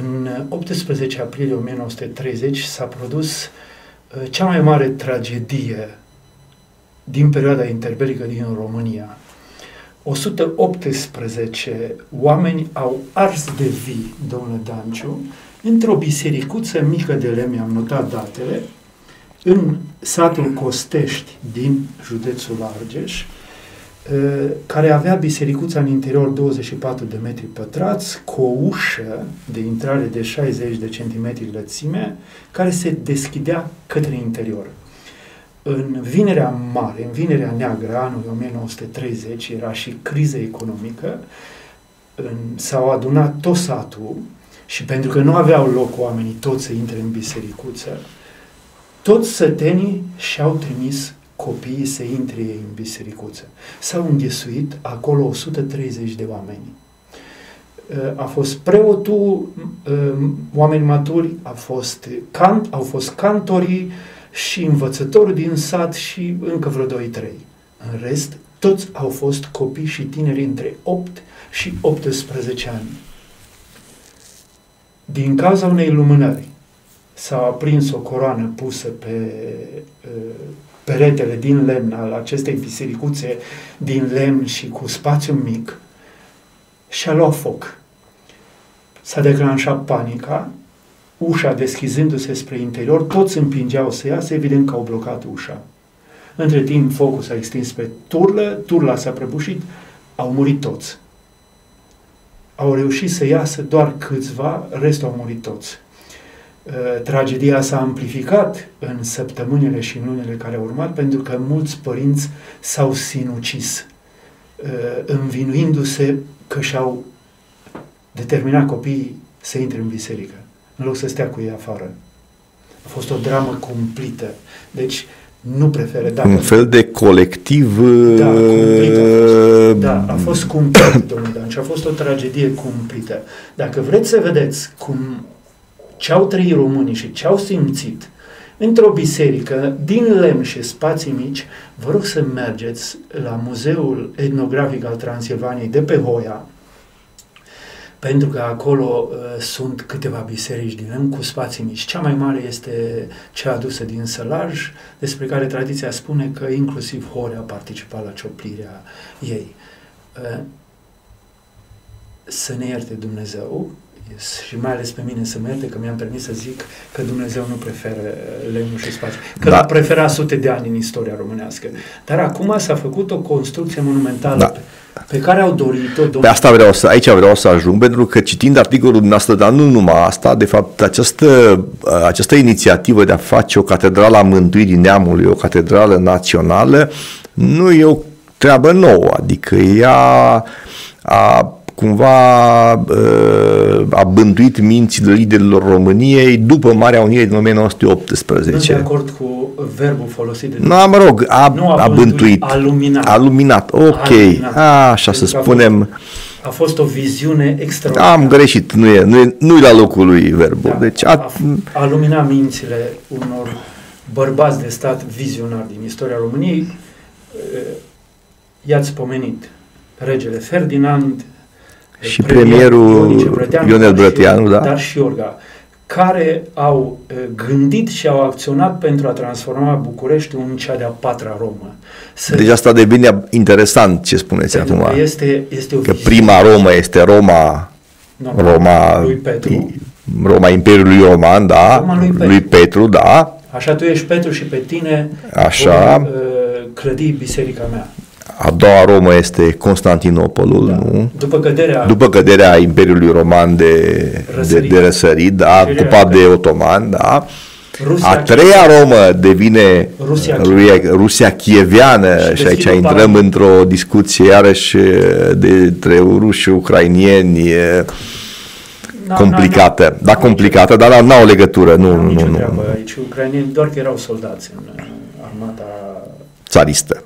În 18 aprilie 1930 s-a produs cea mai mare tragedie din perioada interbelică din România. 118 oameni au ars de vii, domnule Danciu, într-o bisericuță mică de lemn, am notat datele, în satul Costești din județul Argeș, care avea bisericuța în interior 24 de metri pătrați, cu o ușă de intrare de 60 de centimetri lățime, care se deschidea către interior. În Vinerea Mare, în Vinerea Neagră, anul 1930, era și criză economică, s-au adunat tot satul și pentru că nu aveau loc oamenii toți să intre în bisericuță, toți sătenii și-au trimis copiii să intre ei în bisericuță. S-au înghesuit acolo 130 de oameni. A fost preotul, oameni maturi, au fost cantorii și învățătorul din sat și încă vreo 2-3. În rest, toți au fost copii și tineri între 8 și 18 ani. Din cauza unei lumânări s-a aprins o coroană pusă pe peretele din lemn al acestei bisericuțe din lemn și cu spațiu mic și a luat foc. S-a declanșat panica, ușa deschizându-se spre interior, toți împingeau să iasă, evident că au blocat ușa. Între timp focul s-a extins pe turlă, turla s-a prăbușit, au murit toți. Au reușit să iasă doar câțiva, restul au murit toți. Tragedia s-a amplificat în săptămânile și în lunile care au urmat, pentru că mulți părinți s-au sinucis, învinuindu-se că și-au determinat copiii să intre în biserică, în loc să stea cu ei afară. A fost o dramă cumplită. Deci, nu preferă... Un fel de colectiv... Da, cumplit a fost. Da, a fost cumplit, domnule Dan, și a fost o tragedie cumplită. Dacă vreți să vedeți ce au trăit românii și ce au simțit într-o biserică, din lemn și spații mici, vă rog să mergeți la Muzeul Etnografic al Transilvaniei de pe Hoia, pentru că acolo sunt câteva biserici din lemn cu spații mici. Cea mai mare este cea adusă din Sălaj, despre care tradiția spune că inclusiv Horea a participat la cioplirea ei. Să ne ierte Dumnezeu și mai ales pe mine să mă ierte că mi-am permis să zic că Dumnezeu nu preferă lemnul și spațiu, că l-a preferat sute de ani în istoria românească. Dar acum s-a făcut o construcție monumentală pe care au dorit-o. Pe asta aici vreau să ajung, pentru că citind articolul dumneavoastră, dar nu numai asta, de fapt această inițiativă de a face o catedrală a Mântuirii Neamului, o catedrală națională, nu e o treabă nouă, adică ea cumva a bântuit mințile liderilor României după Marea Unire din 1918. Nu sunt de acord cu verbul folosit de... Nu, mă rog, a bântuit. A luminat. Ok, așa să spunem. A fost o viziune extraordinară. Am greșit, nu e la locul lui verbul. Da, deci a luminat mințile unor bărbați de stat vizionari din istoria României. I-ați pomenit regele Ferdinand și premierul Ionel Brătianu, da? Dar și Iorga, care au gândit și au acționat pentru a transforma Bucureștiul în cea de-a patra Romă. Deci asta devine interesant ce spuneți acum. Că este o că prima Romă este Roma lui Petru. Roma Imperiului Roman, da, Roma lui Petru, da. Așa tu ești Petru și pe tine așa. Clădi biserica mea. A doua Romă este Constantinopolul, da. Nu? După căderea Imperiului Roman de răsărit, da, ocupat de otomani, da. A treia Romă devine Rusia chieveană și aici intrăm într-o discuție iarăși de ruși și ucrainieni complicată. Da, complicată, dar n-au legătură. Nu. Aici ucrainieni doar că erau soldați în armata țaristă.